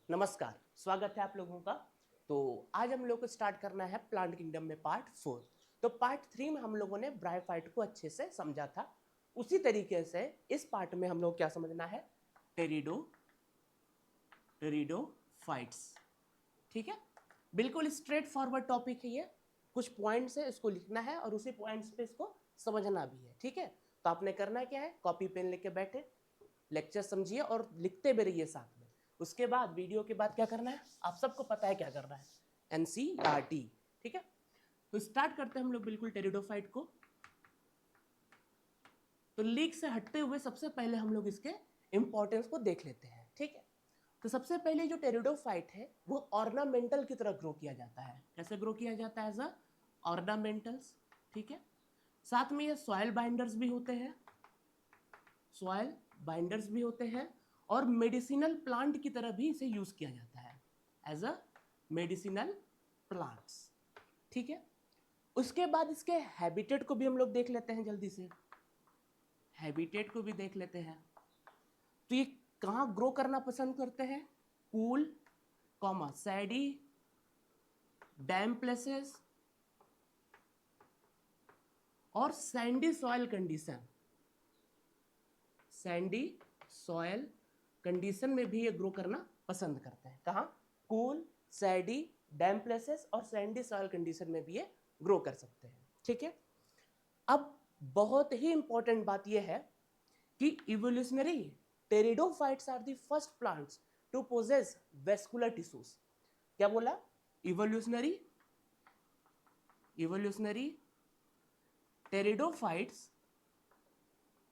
नमस्कार, स्वागत है आप लोगों का। तो आज हम लोग को स्टार्ट करना है प्लांट किंगडम में पार्ट 4। तो पार्ट 3 में हम लोगों ने ब्रायोफाइट को अच्छे से समझा था। उसी तरीके से इस पार्ट में हम लोग क्या समझना है, टेरिडोफाइट्स। ठीक है, बिल्कुल स्ट्रेट फॉरवर्ड टॉपिक है ये। कुछ पॉइंट्स है, इसको लिखना है और उसी पॉइंट्स पे इसको समझना भी है। ठीक है, तो आपने करना क्या है, कॉपी पेन लेके बैठे, लेक्चर समझिए और लिखते भी रहिए साथ में। उसके बाद वीडियो के बाद क्या करना है, आप सबको पता है क्या करना है, एनसीईआरटी। ठीक है, तो स्टार्ट करते हैं हम लोग बिल्कुल टेरिडोफाइट को। तो लीक से हटते हुए सबसे पहले हम लोग इसके इंपॉर्टेंस को देख लेते हैं। ठीक है, तो सबसे पहले जो टेरिडोफाइट है वो ऑर्नामेंटल की तरह ग्रो किया जाता है। कैसे ग्रो किया जाता है, एज अ ऑर्नामेंटल्स। ठीक है, साथ में ये सॉइल बाइंडर्स भी होते हैं, सॉइल बाइंडर्स भी होते हैं, और मेडिसिनल प्लांट की तरह भी इसे यूज किया जाता है एज अ मेडिसिनल प्लांट्स। ठीक है, उसके बाद इसके हैबिटेट को भी हम लोग देख लेते हैं जल्दी से। हैबिटेट को भी देख लेते हैं। तो ये कहाँ ग्रो करना पसंद करते हैं, कूल कॉमा सैडी डैम प्लेसेस और Sandy soil condition. Sandy soil condition में भी ये ग्रो करना पसंद करते हैं। कहाँ, कूल सैडी डैम प्लेसेस और सैंडी सॉइल कंडीशन में भी ये ग्रो कर सकते हैं। ठीक है, अब बहुत ही इंपॉर्टेंट बात यह है कि evolutionary pteridophytes are the first plants to possess vascular tissues. क्या बोला, इवोल्यूशनरी इवोल्यूशनरी टेरिडोफाइट्स,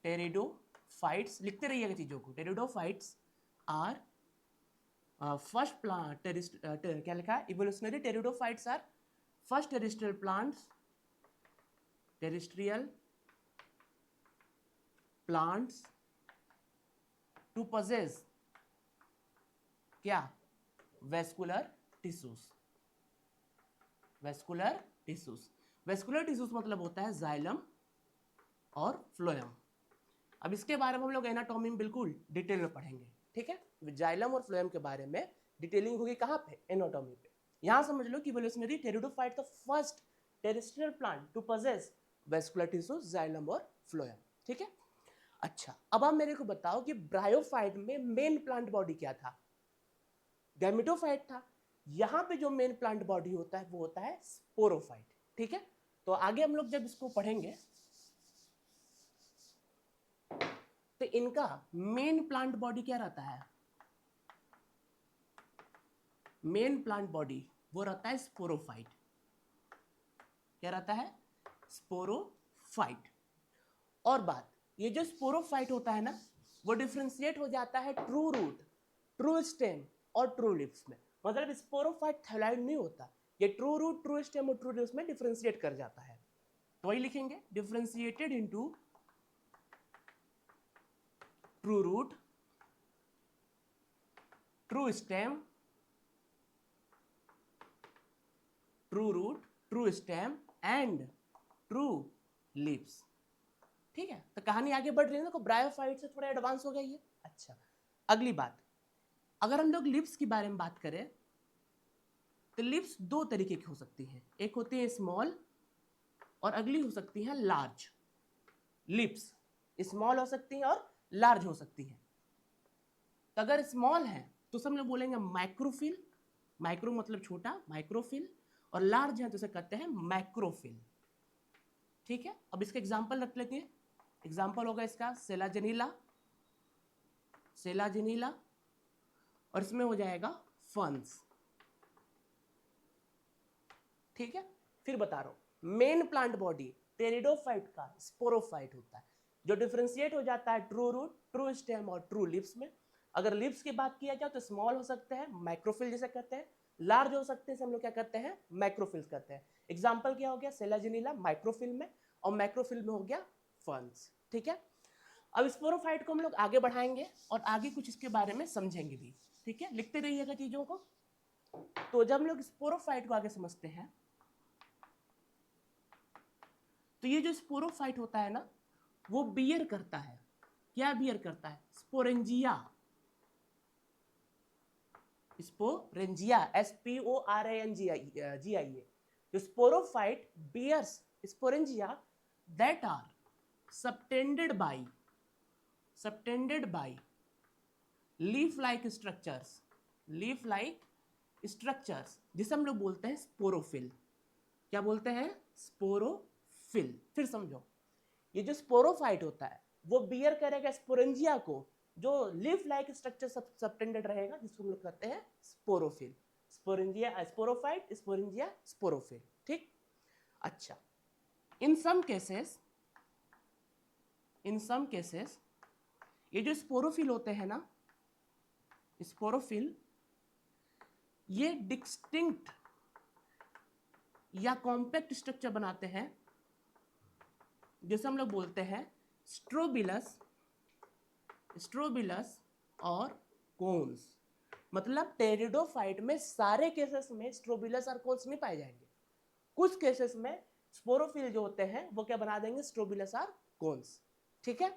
टेरिडोफाइट्स लिखते रहिएगा चीजों को, टेरिडोफाइट्स आर फर्स्ट प्लांट क्या लिखा है, evolutionary pteridophytes are first terrestrial plants, terrestrial plants to possess क्या, vascular tissues. Vascular tissues, vascular tissues मतलब होता है जाइलम और फ्लोएम। अब इसके बारे में हम लोग एनाटॉमी में बिल्कुल डिटेल में पढ़ेंगे। ठीक है, जाइलम और फ्लोएम के बारे में डिटेलिंग होगी कहाँ पे, एनाटॉमी पे। यहां समझ लो कि evolutionary pteridophyte the first terrestrial plant to possess vascular tissues, xylem और फ्लोएम। ठीक है, अच्छा अब आप मेरे को बताओ कि ब्रायोफाइट में मेन प्लांट बॉडी क्या था, गैमेटोफाइट था। यहां पे जो मेन प्लांट बॉडी होता है वो होता है स्पोरोफाइट। ठीक है, तो आगे हम लोग जब इसको पढ़ेंगे तो इनका मेन प्लांट बॉडी क्या रहता है, मेन प्लांट बॉडी वो रहता है स्पोरोफाइट। क्या रहता है, स्पोरोफाइट। और बात, ये जो स्पोरोफाइट होता है ना, वो डिफ्रेंशिएट हो जाता है ट्रू रूट, ट्रू स्टेम और ट्रू लिप्स में। मतलब स्पोरोफाइट थैलाइड नहीं होता, ये ट्रू रूट, ट्रू स्टेम और ट्रू लिप्स में डिफ्रेंशिएट कर जाता है। तो वही लिखेंगे, differentiated into true root, true stem, true root, true stem and true leaves. ठीक है, तो कहानी आगे बढ़ रही है ना, तो ब्रायोफाइट से थोड़ा एडवांस हो गया ये। अच्छा, अगली बात, अगर हम लोग लिप्स के बारे में बात करें तो लिप्स दो तरीके की हो सकती हैं, एक होती है स्मॉल और अगली हो सकती है लार्ज। लिप्स स्मॉल हो सकती हैं और लार्ज हो सकती हैं। तो अगर स्मॉल है तो सब लोग बोलेंगे माइक्रोफिल, माइक्रो मतलब छोटा, माइक्रोफिल, और लार्ज है तो उसे कहते हैं मैक्रोफिल। ठीक है, अब इसका एग्जांपल रख लेते हैं। एग्जांपल होगा इसका सेलाजेनिला, सेलाजेनिला, और इसमें हो जाएगा फंस। ठीक है, फिर बता रहा हूं, मेन प्लांट बॉडी टेरिडोफाइट का स्पोरोफाइट होता है, जो डिफ्रेंशिएट हो जाता है ट्रू रूट, ट्रू स्टेम और ट्रू लिप्स में। अगर लिप्स की बात किया जाए तो स्मॉल हो सकते हैं, माइक्रोफिल जैसे कहते हैं, लार्ज हो सकते हैं, हम लोग क्या कहते हैं, मैक्रोफिल्स कहते हैं। एग्जाम्पल क्या हो गया, सेलाजिनीला माइक्रोफिल में, और मैक्रोफिल में हो गया फंस। ठीक है, अब स्पोरोफाइट को हम लोग आगे बढ़ाएंगे और आगे कुछ इसके बारे में समझेंगे भी। ठीक है, लिखते रहिएगा चीजों को। तो जब हम लोग स्पोरोफाइट को आगे समझते हैं तो ये जो स्पोरोफाइट होता है ना, वो बियर करता है। क्या बियर करता है, sporangia. Sporangia, SPORANGIA, the sporophyte bears sporangia that are subtended by leaf-like structures, जिसे हम लोग बोलते हैं स्पोरोफिल। क्या बोलते हैं? स्पोरोफिल। फिर समझो, ये जो स्पोरोफाइट होता है वो बियर करेगा स्पोरेंजिया को, जो लीफ लाइक स्ट्रक्चर सबटेंडेड रहेगा, जिसको हम लोग कहते हैं sporophyll. Sporangia sporophyte, sporangia sporophyll. ठीक। अच्छा, इन सम केसेस ये जो स्पोरोफिल होते हैं ना, स्पोरोफिल, ये डिस्टिंक्ट या कॉम्पैक्ट स्ट्रक्चर बनाते हैं, जैसे हम लोग बोलते हैं स्ट्रोबिलस और कोन्स। मतलब टेरिडोफाइट में सारे केसेस में स्ट्रोबिलस और कोन्स नहीं पाए जाएंगे। कुछ केसेस में स्पोरोफिल जो होते हैं वो क्या बना देंगे? स्ट्रोबिलस और कोन्स। ठीक है।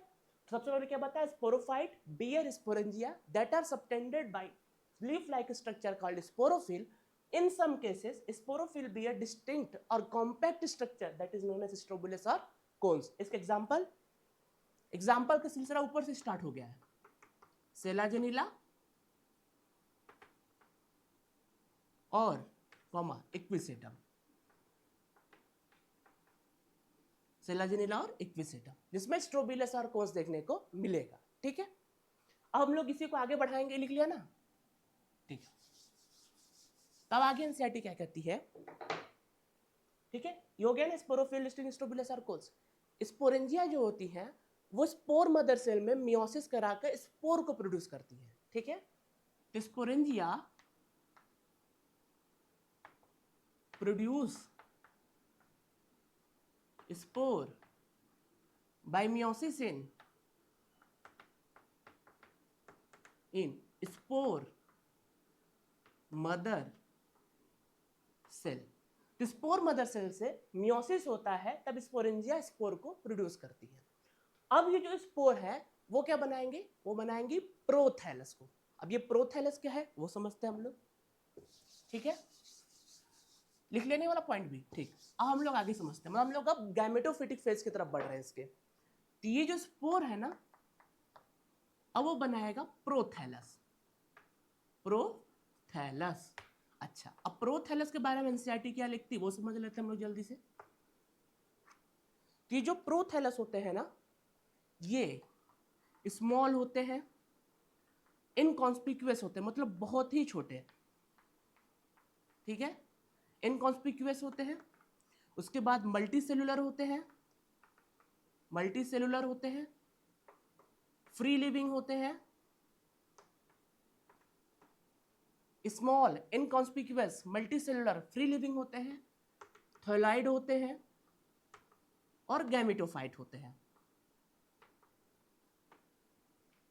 सबसे पहले क्या बताया? Sporophyte bear sporangia that are subtended by leaf like structure called sporophyll. In some cases, sporophyll bear distinct or compact structure that is known as strobilus or cones. इसके एग्जाम्पल का सिलसिला ऊपर से स्टार्ट हो गया है। सेलाजेनिला और इक्विसेटम, सेलाजेनिला और इक्विसेटम, जिसमें स्ट्रोबिलस और कोन्स देखने को मिलेगा। ठीक है। अब हम लोग इसी को आगे बढ़ाएंगे, लिख लिया ना? ठीक है। तब आगे एनसीईआरटी क्या कहती है? ठीक है, ये हो गया ना स्पोरोफिल, स्ट्रोबिलस और कोन्स। स्पोरेंजिया जो होती है वो स्पोर मदर सेल में मियोसिस कराकर स्पोर को प्रोड्यूस करती है। ठीक है। तो sporangia produce spore by meiosis in spore mother cell. तो स्पोर मदर सेल से मियोसिस होता है, तब स्पोरेंजिया स्पोर को प्रोड्यूस करती है। अब ये जो स्पोर है वो क्या बनाएंगे? वो बनाएंगे प्रोथैलस को। अब ये प्रोथैलस क्या है वो समझते हैं हम लोग। ठीक है, लिख लेने वाला पॉइंट भी। ठीक, अब हम लोग आगे समझते हैं। हम लोग अब गैमेटोफिटिक फेज की तरफ बढ़ रहे हैं इसके। तो ये जो स्पोर है ना, अब वो बनाएगा प्रोथैलस। अच्छा, अब प्रोथैलस के बारे में एनसीईआरटी क्या लिखती है वो समझ लेते हैं हम लोग जल्दी से। ये जो प्रोथैलस होते हैं ना, ये स्मॉल होते हैं, इनकॉन्स्पिक्यूअस होते हैं, मतलब बहुत ही छोटे। ठीक है, इनकॉन्स्पिक्यूअस होते हैं। उसके बाद मल्टी सेलुलर होते हैं, फ्री लिविंग होते हैं, small inconspicuous multicellular free living होते हैं, थैलाइड होते हैं और गैमेटोफाइट होते हैं।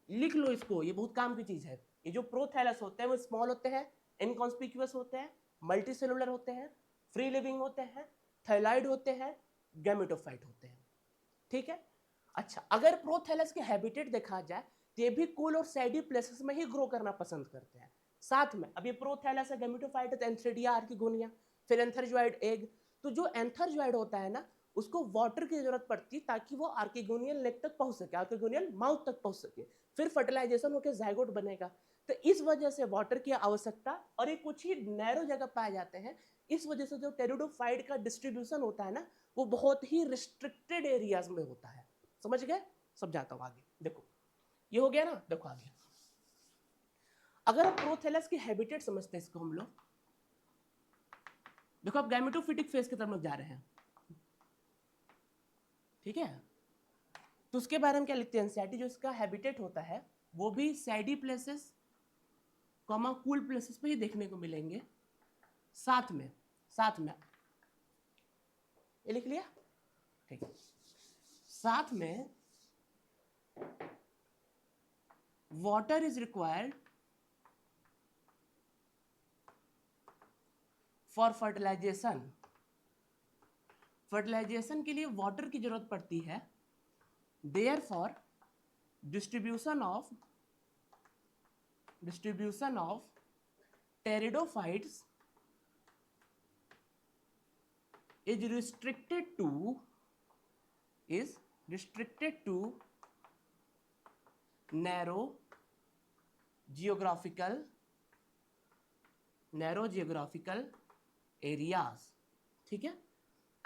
लिख लो इसको, ये बहुत काम की चीज है। ये जो प्रोथैलस होते हैं वो स्मॉल होते हैं, इनकॉन्स्पिक्यूअस होते हैं, मल्टी सेलुलर होते हैं, फ्री लिविंग होते हैं, थैलाइड होते हैं, गैमेटोफाइट होते हैं। ठीक है। अच्छा, अगर प्रोथैलस के हैबिटेट देखा जाए तो ये भी कूल और सैडी प्लेसेस में ही ग्रो करना पसंद करते हैं। साथ में अब ये प्रोथैलस है, गैमेटोफाइट है, तो एंथ्रेडिया, आर्किगोनिया, फिर एंथरजॉइड एग। तो जो एंथरजॉइड होता है ना, उसको वाटर की जरूरत पड़ती है ताकि वो आर्किगोनियल नेक तक पहुंच सके, आर्किगोनियल माउथ तक पहुंच सके, फिर फर्टिलाइजेशन होकर जाइगोट बनेगा। तो इस वजह से वाटर की आवश्यकता, और ये कुछ ही नैरो जगह पाए जाते हैं। इस वजह से जो टेरिडोफाइट का डिस्ट्रीब्यूशन होता है ना, वो बहुत ही रिस्ट्रिक्टेड एरियाज में होता है। समझ गए? सब जाता हूं आगे। देखो ये हो गया ना, देखो आगे। अगर आप प्रोथैलस के हैबिटेट समझते हैं इसको हम लोग, देखो आप गैमेटोफिटिक फेज की तरफ जा रहे हैं। ठीक है, तो उसके बारे में क्या लिखते हैं एनसीईआरटी? जो इसका हैबिटेट होता है वो भी सैडी प्लेसेस कॉमा कूल प्लेसेस पे ही देखने को मिलेंगे। साथ में ये लिख लिया? ठीक है। साथ में water is required for fertilization. Fertilization के लिए वाटर की जरूरत पड़ती है। Therefore distribution of pteridophytes is restricted to narrow geographical areas, ठीक है।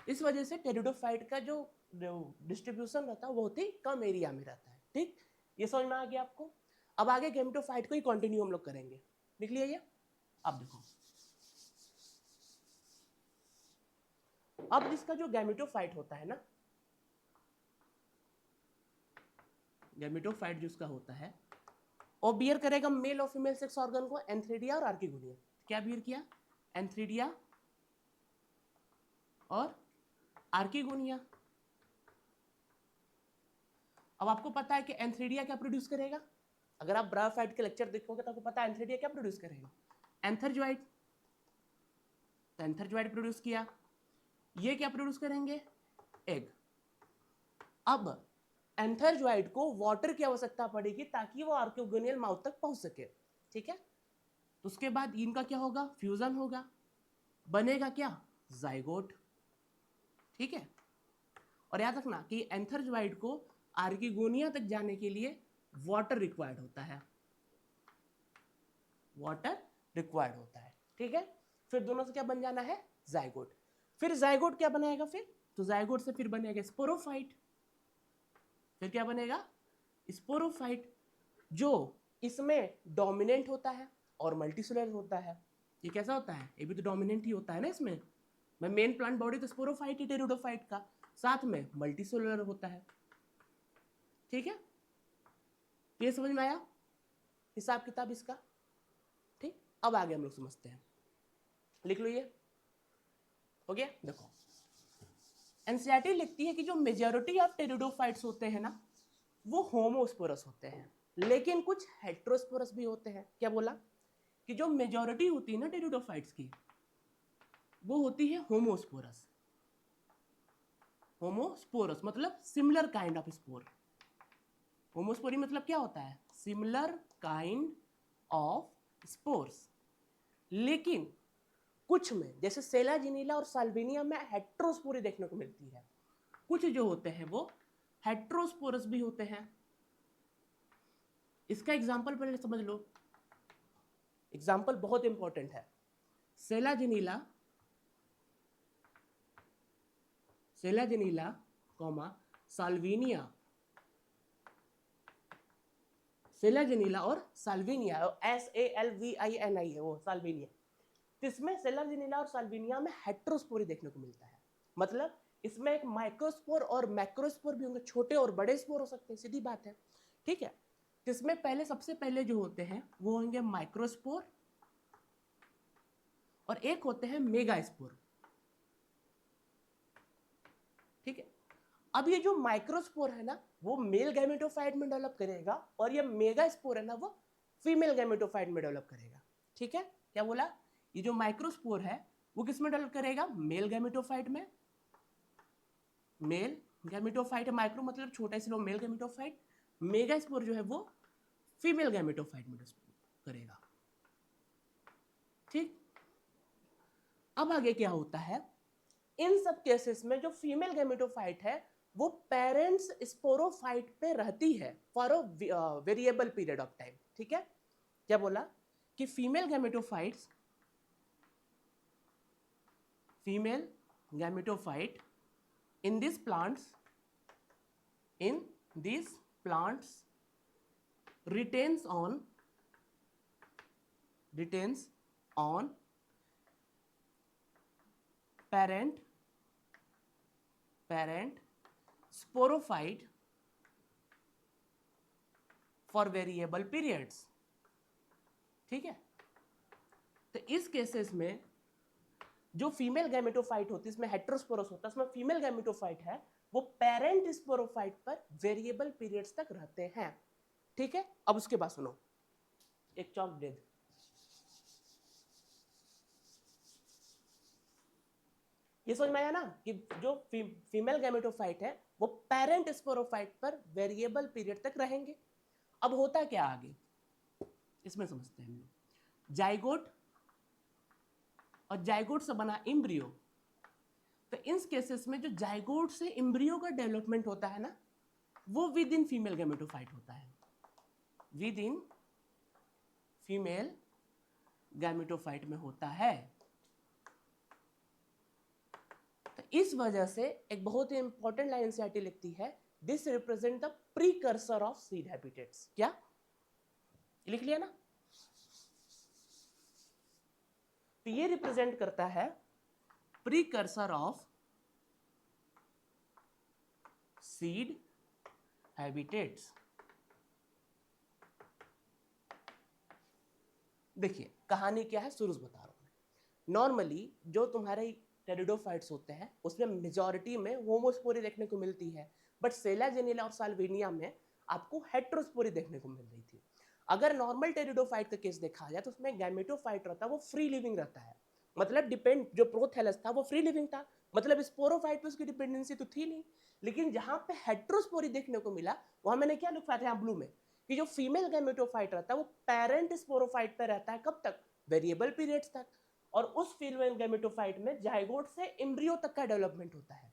इस वजह से टेरिडोफाइट का जो डिस्ट्रीब्यूशन रहता है वो बहुत ही कम एरिया में रहता है, ठीक। ये समझ में आ गया आपको। अब आगे गैमेटोफाइट को ही कंटिन्यू हम लोग करेंगे, लिख लिया ये। अब देखो, अब इसका जो गैमेटोफाइट होता है ना, गैमेटोफाइट जिसका होता है वो बियर करेगा मेल और फीमेल सेक्स ऑर्गन को, एंथ्रेडिया और आर्किगोनिया। क्या बियर किया? एंथ्रेडिया और आर्किगोनिया। अब आपको पता है कि एंथ्रेडिया क्या प्रोड्यूस करेगा? अगर आप ब्रायोफाइट के लेक्चर देखोगे तो आपको पता है एंथ्रेडिया क्या प्रोड्यूस करेगा? एंथरजॉइड। तो एंथरजॉइड प्रोड्यूस किया। ये क्या प्रोड्यूस करेंगे? एग। अब एंथरजॉइड को वाटर की आवश्यकता पड़ेगी ताकि वो आर्किगोनियल माउथ तक पहुंच सके, ठीक है। तो उसके बाद इनका क्या होगा? फ्यूजन होगा, बनेगा क्या? जाइगोट, ठीक है। और याद रखना कि एंथरजॉइड को आर्किगोनिया तक जाने के लिए वाटर रिक्वायर्ड होता है, वाटर रिक्वायर्ड होता है, ठीक है। फिर दोनों से क्या बन जाना है? जाइगोट। फिर जाइगोट क्या बनाएगा? फिर तो जाइगोट से फिर बनेगा स्पोरोफाइट। फिर क्या बनेगा? स्पोरोफाइट, जो इसमें डोमिनेंट होता है और मल्टीसेलुलर होता है। ये कैसा होता है? ये भी तो डोमिनेंट ही होता है ना इसमें। मैं मेन प्लांट बॉडी तो स्पोरोफाइट ही टेरिडोफाइट का, साथ में मल्टीसेलुलर होता है, ठीक है। ये समझ में आया हिसाब किताब इसका, ठीक। अब आगे हम लोग समझते हैं, लिख लो ये हो गया। देखो, एनसीईआरटी लिखती है कि जो मेजॉरिटी ऑफ टेरिडोफाइट्स होते हैं ना वो होमोस्पोरस होते हैं, लेकिन कुछ हेट्रोस्पोरस भी होते हैं। क्या बोला? कि जो मेजॉरिटी होती है ना टेरिडोफाइट्स की वो होती है होमोस्पोरस। होमोस्पोरस मतलब similar kind of spore. Homospory मतलब क्या होता है? Similar kind of spores. लेकिन कुछ में, जैसे सेलाजिनीला और साल्विनिया में हेट्रोस्पोरी देखने को मिलती है। कुछ जो होते हैं वो हेट्रोस्पोरस भी होते हैं। इसका एग्जांपल पहले समझ लो, एग्जांपल बहुत इंपॉर्टेंट है। सेलाजिनीला कॉमा साल्विनिया, सेलाजिनीला और साल्विनिया, SALVINI है वो साल्विनिया। इसमें सेलाजिनीला और साल्विनिया में हेट्रोस्पोरी देखने को मिलता है। मतलब इसमें एक माइक्रोस्पोर और मैक्रोस्पोर भी होंगे, छोटे और बड़े स्पोर हो सकते हैं, सीधी बात है, ठीक है। इसमें पहले सबसे पहले जो होते हैं वो होंगे माइक्रोस्पोर और एक होते हैं मेगास्पोर, ठीक है। अब ये जो माइक्रोस्पोर है ना वो मेल गैमेटोफाइट में डेवलप करेगा और ये मेगास्पोर है ना वो फीमेल गैमेटोफाइट में डेवलप करेगा, ठीक है। क्या बोला? ये जो माइक्रोस्पोर है वो किस में डेवलप करेगा? मेल गैमेटोफाइट में। मेल गैमेटोफाइट है, माइक्रो मतलब छोटा, इसलिए मेल गैमेटोफाइट। मेगास्पोर जो है वो फीमेल गैमेटोफाइट में करेगा, ठीक। अब आगे क्या होता है? इन सब केसेस में जो फीमेल गैमेटोफाइट है वो पेरेंट्स स्पोरोफाइट पे रहती है for a variable period of time, ठीक है। क्या बोला? कि female gametophyte in these plants retains on parent sporophyte for variable periods, ठीक है। तो इस केसेस में जो फीमेल गैमेटोफाइट होती है, इसमें हेट्रोस्पोरस होता है, इसमें फीमेल गैमेटोफाइट है, वो पेरेंट स्पोरोफाइट पर वेरिएबल पीरियड्स तक रहते हैं, ठीक है। अब उसके बाद सुनो, एक चॉक दे दे। ये समझ में आया ना कि जो फीमेल गैमेटोफाइट है वो पेरेंट स्पोरोफाइट पर वेरिएबल पीरियड तक रहेंगे। अब होता क्या आगे इसमें समझते हैं हम लोग। जाइगोट और जाइगोट से बना एम्ब्रियो, तो इन केसेस में जो जाइगोट से एम्ब्रियो का डेवलपमेंट होता है ना, वो विद इन फीमेल गैमेटोफाइट होता है, विद इन फीमेल गैमेटोफाइट में होता है। तो इस वजह से एक बहुत ही इंपॉर्टेंट लाइन एनसीईआरटी लिखती है, this represent the precursor of seed habitats. क्या लिख लिया ना? तो ये रिप्रेजेंट करता है प्रीकर्सर ऑफ सीड हैबिटेट्स। देखिए कहानी क्या है, शुरू से बता रहा हूं मैं। नॉर्मली जो तुम्हारे टेरिडोफाइट्स होते हैं उसमें मेजॉरिटी में होमोस्पोरी देखने को मिलती है, बट सेलाजेनिला और साल्विनिया में आपको हेट्रोस्पोरी देखने को मिल रही थी। अगर नॉर्मल टेरिडोफाइट का केस देखा जाए तो उसमें गैमेटोफाइट रहता है, वो फ्री लिविंग रहता है, मतलब डिपेंड, जो प्रोथैलस था वो फ्री लिविंग था, मतलब स्पोरोफाइट पे उसकी डिपेंडेंसी तो थी नहीं। लेकिन जहां पे हेट्रोस्पोरी देखने को मिला वहां मैंने क्या लिखा था यहाँ ब्लू में, कि जो फीमेल गैमेटोफाइट रहता है वो पेरेंट स्पोरोफाइट पे रहता है, कब तक? वेरिएबल पीरियड्स तक। और उस फीमेल गैमेटोफाइट में जाइगोट से एम्ब्रियो तक का डेवलपमेंट होता है।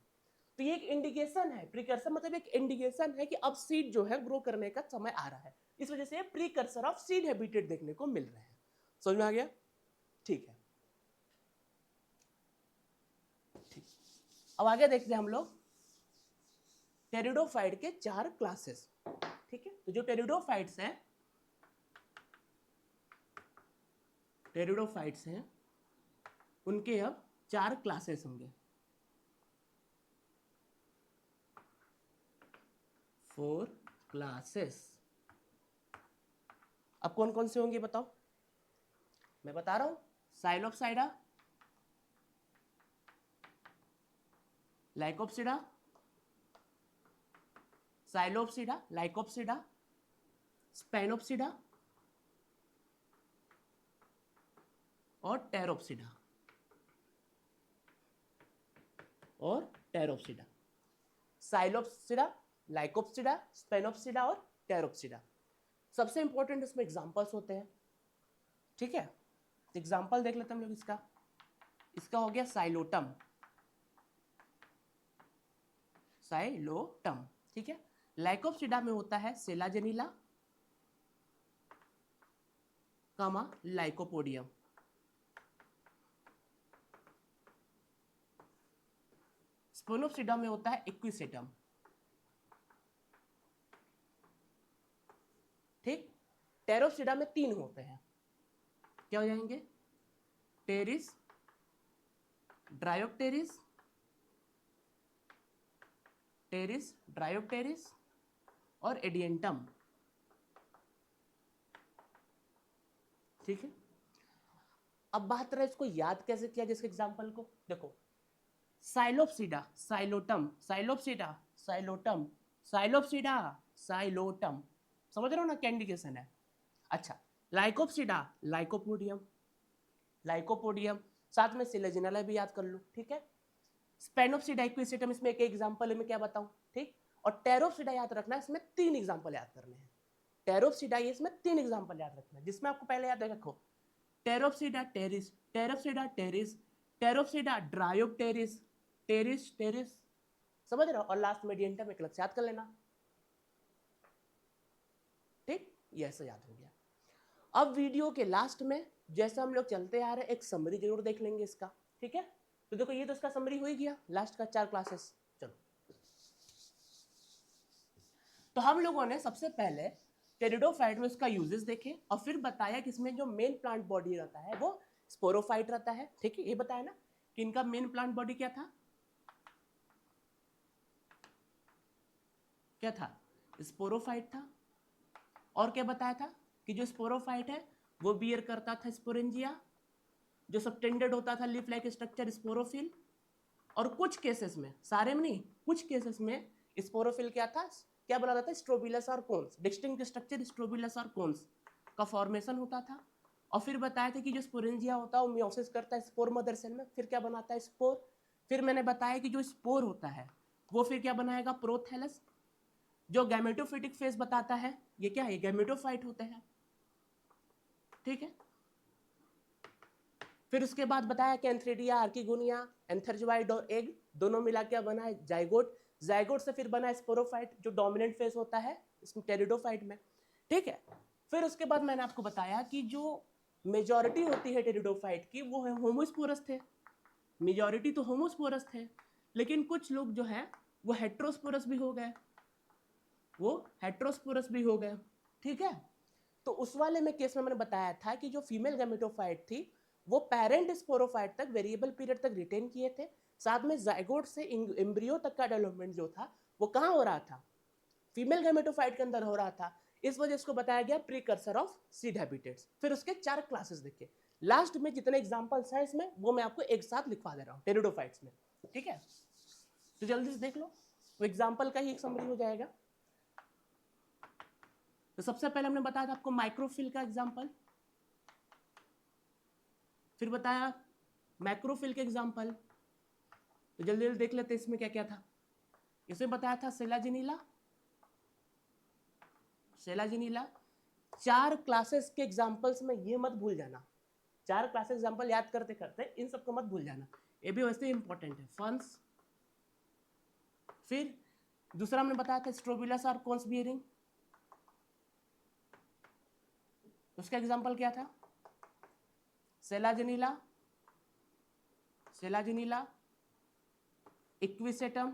तो ये एक इंडिकेशन है, प्रीकर्सर मतलब एक इंडिकेशन है कि अब सीड जो है ग्रो करने का समय आ रहा है। इस वजह से प्रीकर्सर ऑफ सीड हैबिटेट देखने को मिल रहे हैं। समझ में आ गया? ठीक है, ठीक। अब आगे देखते हैं हम लोग टेरिडोफाइट के 4 क्लासेस। ठीक है, तो जो टेरिडोफाइट्स हैं उनके अब 4 क्लासेस होंगे, 4 क्लासेस। अब कौन कौन से होंगे बताओ? मैं बता रहा हूं, साइलोप्साइडा, लाइकोप्सिडा, साइलोप्सिडा, लाइकोप्सिडा, स्पेनोप्सिडा और टेरोप्सिडा साइलोप्सिडा, लाइकोप्सिडा, स्पेनोप्सिडा और टेरोप्सिडा। सबसे इंपॉर्टेंट इसमें एग्जांपल्स होते हैं। ठीक है, एग्जांपल देख लेते हैं हम लोग इसका। इसका हो गया साइलोटम, ठीक है। लाइकोप्सिडा में होता है सेलाजेनिला, कामा लाइकोपोडियम। स्पेनोप्सिडा में होता है इक्विसेटम। ठीक। टेरोप्सिडा में 3 होते हैं, क्या हो जाएंगे? टेरिस, ड्रायोप्टेरिस, और एडियंटम। ठीक है, अब बात रहे इसको याद कैसे किया, जिसके एग्जांपल को देखो, साइलोप्सिडा, साइलोटम, समझ रहे हो ना क्या इंडिकेशन है? अच्छा, लाइकोप्सिडा, लाइकोपोडियम, साथ में सिलेजिनला भी याद कर लो। ठीक है, स्पेनोप्सिडा, इक्विसेटम, इसमें एक एग्जांपल है, मैं क्या बताऊं? ठीक। और टेरोप्सिडा याद रखना है, इसमें 3 एग्जांपल याद करने हैं। टेरोप्सिडा इसमें 3 एग्जांपल याद रखना है, जिसमें आपको पहले याद रखो Pteropsida Pteris, Pteropsida Dryopteris, Pteris, समझ रहे हो? और लास्ट में एडियंटम एक अलग से याद कर लेना। ठीक, ये ऐसा याद हो गया। अब वीडियो के लास्ट में जैसा हम लोग चलते आ रहे हैं, एक समरी जरूर देख लेंगे इसका। ठीक है, तो देखो ये तो इसका समरी हो ही गया, लास्ट का 4 क्लासेस। चलो, तो हम लोगों ने सबसे पहले टेरिडोफाइट में उसका यूजेस देखे और फिर बताया कि इसमें जो मेन प्लांट बॉडी रहता है वो स्पोरोफाइट रहता है। ठीक है, ये बताया ना कि इनका मेन प्लांट बॉडी क्या था? स्पोरोफाइट था। और क्या बताया था कि जो स्पोरोफाइट है वो बियर करता था स्पोरेंजिया, जो सबटेंडेड होता था लीफ लाइक स्ट्रक्चर स्पोरोफिल, और कुछ केसेस में, सारे में नहीं, कुछ केसेस में स्पोरोफिल क्या था, क्या बनाता था? स्ट्रोबिलस और कोन्स, डिस्टिंक्ट स्ट्रक्चर स्ट्रोबिलस और कोन्स का फॉर्मेशन होता था। और फिर बताया था कि जो स्पोरेंजिया होता है वो मियोसिस करता है स्पोर मदर सेल में, फिर क्या बनाता है? स्पोर। फिर मैंने बताया कि जो स्पोर होता है वो फिर क्या बनाएगा? प्रोथैलस, जो गैमेटोफिटिक फेज बताता है। ये क्या है? गैमेटोफाइट होते हैं। ठीक है, फिर उसके बाद बताया कि एंथ्रेडिया, आर्किगोनिया, एंथरजोइड और एग दोनों मिला क्या बना है जाइगोट। जाइगोट से फिर बना है स्पोरोफाइट जो डोमिनेंट फेज होता है इसमें टेरिडोफाइट में, ठीक है। फिर उसके बाद मैंने आपको बताया कि जो मेजॉरिटी होती है टेरिडोफाइट की वो है होमोस्पोरस थे, मेजॉरिटी तो होमोस्पोरस थे, लेकिन कुछ लोग जो है वो हेट्रोस्पोरस भी हो गए, वो हेट्रोस्पोरस भी हो गए, ठीक है। तो उस वाले में केस में मैंने बताया था कि जो फीमेल गैमेटोफाइट थी वो पेरेंट स्पोरोफाइट तक वेरिएबल पीरियड तक रिटेन किए थे, साथ में जाइगोट से एम्ब्रियो तक का डेवलपमेंट जो था वो कहाँ हो रहा था, फीमेल गैमेटोफाइट के अंदर हो रहा था। इस वजह से इसको बताया गया प्रीकर्सर ऑफ सीड हैबिटेट्स। फिर उसके 4 क्लासेस देखे, लास्ट में जितने एग्जांपल्स हैं इसमें वो मैं आपको एक साथ लिखवा दे रहा हूँ टेरिडोफाइट्स में, ठीक है। तो जल्दी से देख लो, तो एग्जांपल का ही एक समरी हो जाएगा। तो सबसे पहले हमने बताया था आपको माइक्रोफिल का एग्जांपल, फिर बताया मैक्रोफिल के एग्जांपल। तो जल्दी जल्दी देख लेते इसमें क्या क्या था। इसमें बताया था सेलाजिनीला, सेलाजिनीला 4 क्लासेस के एग्जांपल्स में ये मत भूल जाना, 4 क्लासेस एग्जांपल याद करते करते इन सबको मत भूल जाना, ये भी वैसे इंपॉर्टेंट है। फंस, फिर दूसरा हमने बताया था स्ट्रोबिलस और कॉन्स बियरिंग, उसका एग्जांपल क्या था सेलाजिनीला, सेलाजिनीला, इक्विसेटम।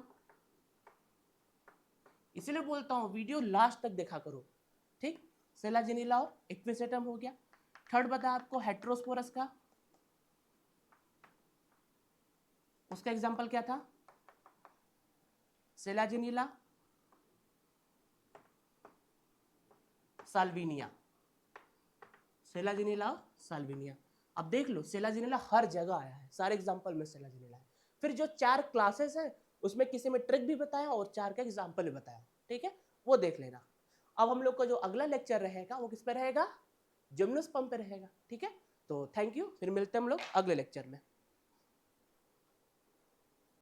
इसीलिए बोलता हूं वीडियो लास्ट तक देखा करो, ठीक। सेलाजिनीला और इक्विसेटम हो गया। थर्ड बता आपको हेट्रोस्पोरस का, उसका एग्जांपल क्या था सेलाजिनीला, साल्विनिया, सेलाजिनीला और साल्विनिया। अब देख लो सेलाजिनीला हर जगह आया है, सारे एग्जांपल में सेलाजिनीला है। फिर जो 4 क्लासेस है उसमें किसी में ट्रिक भी बताया और 4 का एग्जांपल भी बताया, ठीक है, वो देख लेना। अब हम लोग का जो अगला लेक्चर रहेगा वो किस पे रहेगा, जिम्नोस्पर्म पे रहेगा, ठीक है। तो थैंक यू, फिर मिलते हैं हम लोग अगले लेक्चर में।